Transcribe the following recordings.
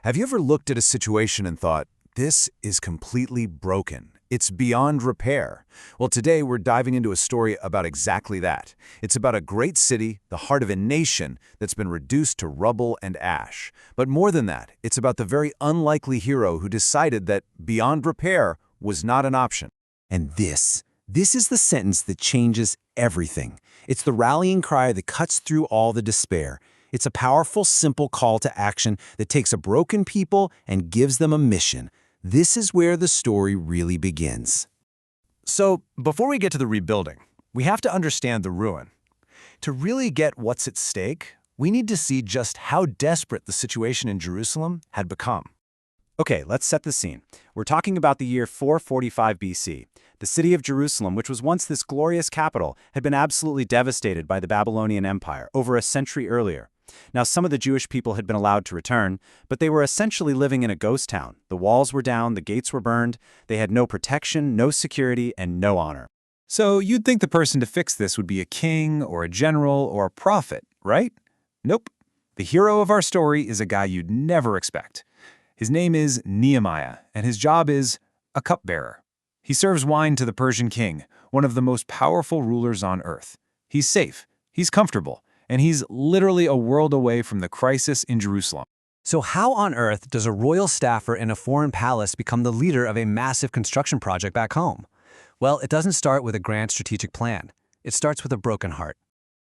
Have you ever looked at a situation and thought, this is completely broken? It's beyond repair. Well, today we're diving into a story about exactly that. It's about a great city, the heart of a nation, that's been reduced to rubble and ash. But more than that, it's about the very unlikely hero who decided that beyond repair was not an option. And this is the sentence that changes everything. It's the rallying cry that cuts through all the despair. It's a powerful, simple call to action that takes a broken people and gives them a mission. This is where the story really begins. So, before we get to the rebuilding, we have to understand the ruin. To really get what's at stake, we need to see just how desperate the situation in Jerusalem had become. Okay, let's set the scene. We're talking about the year 445 BC. The city of Jerusalem, which was once this glorious capital, had been absolutely devastated by the Babylonian Empire over a century earlier. Now, some of the Jewish people had been allowed to return, but they were essentially living in a ghost town. The walls were down, the gates were burned, they had no protection, no security, and no honor. So you'd think the person to fix this would be a king or a general or a prophet, right? Nope. The hero of our story is a guy you'd never expect. His name is Nehemiah, and his job is a cupbearer. He serves wine to the Persian king, one of the most powerful rulers on earth. He's safe, he's comfortable, and he's literally a world away from the crisis in Jerusalem. So how on earth does a royal staffer in a foreign palace become the leader of a massive construction project back home? Well, it doesn't start with a grand strategic plan. It starts with a broken heart.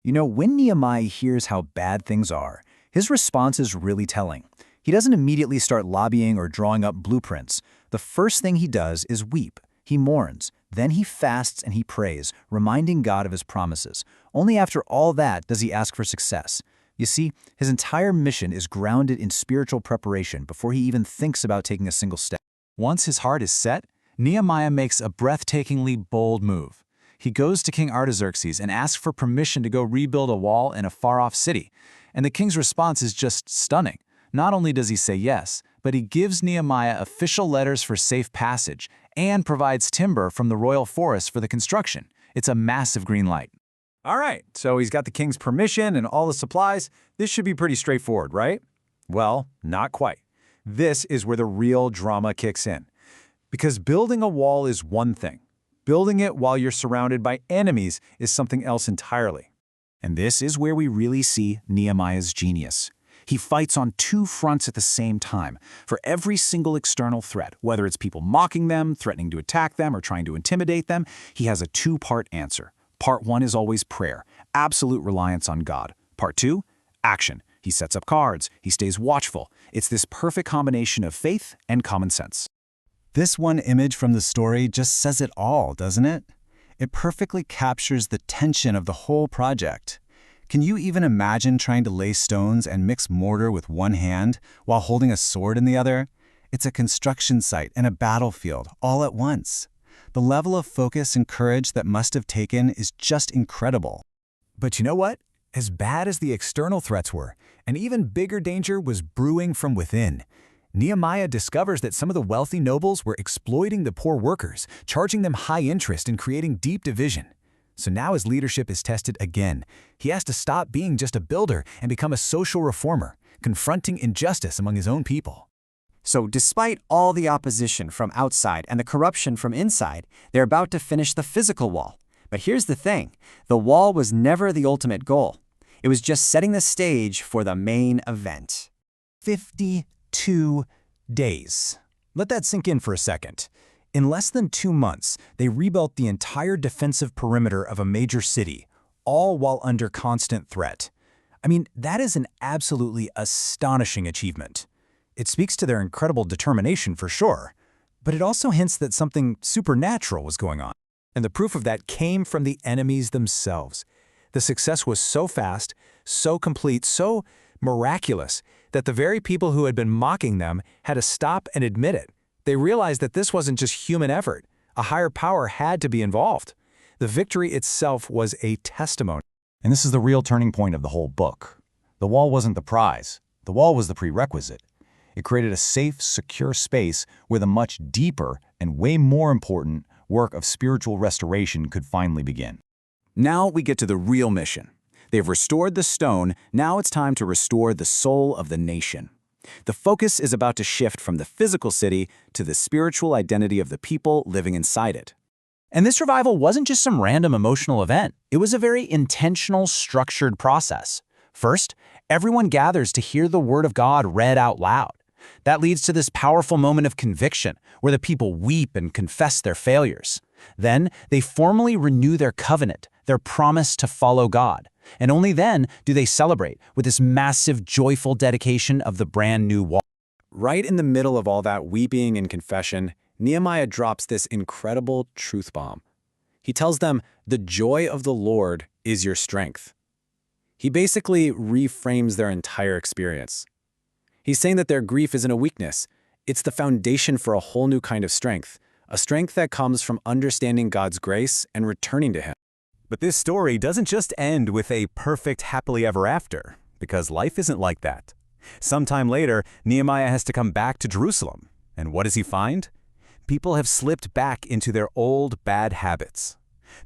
You know, when Nehemiah hears how bad things are, his response is really telling. He doesn't immediately start lobbying or drawing up blueprints. The first thing he does is weep. He mourns. Then he fasts and he prays, reminding God of his promises. Only after all that does he ask for success. You see, his entire mission is grounded in spiritual preparation before he even thinks about taking a single step. Once his heart is set, Nehemiah makes a breathtakingly bold move. He goes to King Artaxerxes and asks for permission to go rebuild a wall in a far-off city. And the king's response is just stunning. Not only does he say yes, but he gives Nehemiah official letters for safe passage and provides timber from the royal forest for the construction. It's a massive green light. All right, so he's got the king's permission and all the supplies. This should be pretty straightforward, right? Well, not quite. This is where the real drama kicks in. Because building a wall is one thing. Building it while you're surrounded by enemies is something else entirely. And this is where we really see Nehemiah's genius. He fights on two fronts at the same time. For every single external threat, whether it's people mocking them, threatening to attack them, or trying to intimidate them, he has a two-part answer. Part one is always prayer, absolute reliance on God. Part two, action. He sets up cards, he stays watchful. It's this perfect combination of faith and common sense. This one image from the story just says it all, doesn't it? It perfectly captures the tension of the whole project. Can you even imagine trying to lay stones and mix mortar with one hand while holding a sword in the other? It's a construction site and a battlefield all at once. The level of focus and courage that must have taken is just incredible. But you know what? As bad as the external threats were, an even bigger danger was brewing from within. Nehemiah discovers that some of the wealthy nobles were exploiting the poor workers, charging them high interest and creating deep division. So now his leadership is tested again. He has to stop being just a builder and become a social reformer, confronting injustice among his own people. So despite all the opposition from outside and the corruption from inside, they're about to finish the physical wall. But here's the thing, the wall was never the ultimate goal. It was just setting the stage for the main event. 52 days. Let that sink in for a second. In less than 2 months, they rebuilt the entire defensive perimeter of a major city, all while under constant threat. I mean, that is an absolutely astonishing achievement. It speaks to their incredible determination for sure, but it also hints that something supernatural was going on. And the proof of that came from the enemies themselves. The success was so fast, so complete, so miraculous, that the very people who had been mocking them had to stop and admit it. They realized that this wasn't just human effort. A higher power had to be involved. The victory itself was a testimony. And this is the real turning point of the whole book. The wall wasn't the prize. The wall was the prerequisite. It created a safe, secure space where the much deeper and way more important work of spiritual restoration could finally begin. Now we get to the real mission. They've restored the stone, now it's time to restore the soul of the nation. The focus is about to shift from the physical city to the spiritual identity of the people living inside it. And this revival wasn't just some random emotional event. It was a very intentional, structured process. First, everyone gathers to hear the word of God read out loud. That leads to this powerful moment of conviction, where the people weep and confess their failures. Then, they formally renew their covenant, their promise to follow God. And only then do they celebrate with this massive, joyful dedication of the brand new wall. Right in the middle of all that weeping and confession, Nehemiah drops this incredible truth bomb. He tells them, "The joy of the Lord is your strength." He basically reframes their entire experience. He's saying that their grief isn't a weakness. It's the foundation for a whole new kind of strength, a strength that comes from understanding God's grace and returning to Him. But this story doesn't just end with a perfect happily ever after, because life isn't like that. Sometime later, Nehemiah has to come back to Jerusalem. And what does he find? People have slipped back into their old bad habits.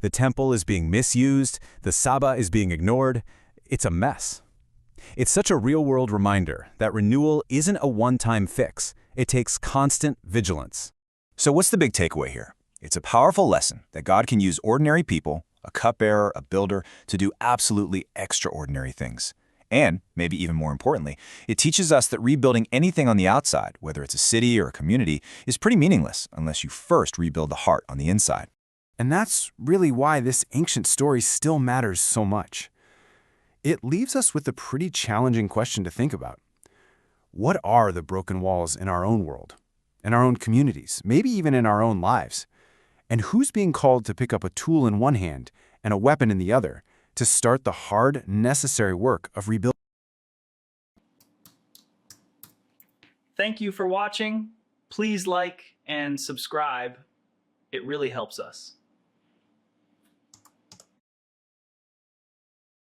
The temple is being misused, the Sabbath is being ignored. It's a mess. It's such a real-world reminder that renewal isn't a one-time fix. It takes constant vigilance. So what's the big takeaway here? It's a powerful lesson that God can use ordinary people, a cupbearer, a builder, to do absolutely extraordinary things. And, maybe even more importantly, it teaches us that rebuilding anything on the outside, whether it's a city or a community, is pretty meaningless unless you first rebuild the heart on the inside. And that's really why this ancient story still matters so much. It leaves us with a pretty challenging question to think about. What are the broken walls in our own world, in our own communities, maybe even in our own lives? And who's being called to pick up a tool in one hand and a weapon in the other to start the hard, necessary work of rebuilding? Thank you for watching. Please like and subscribe. It really helps us.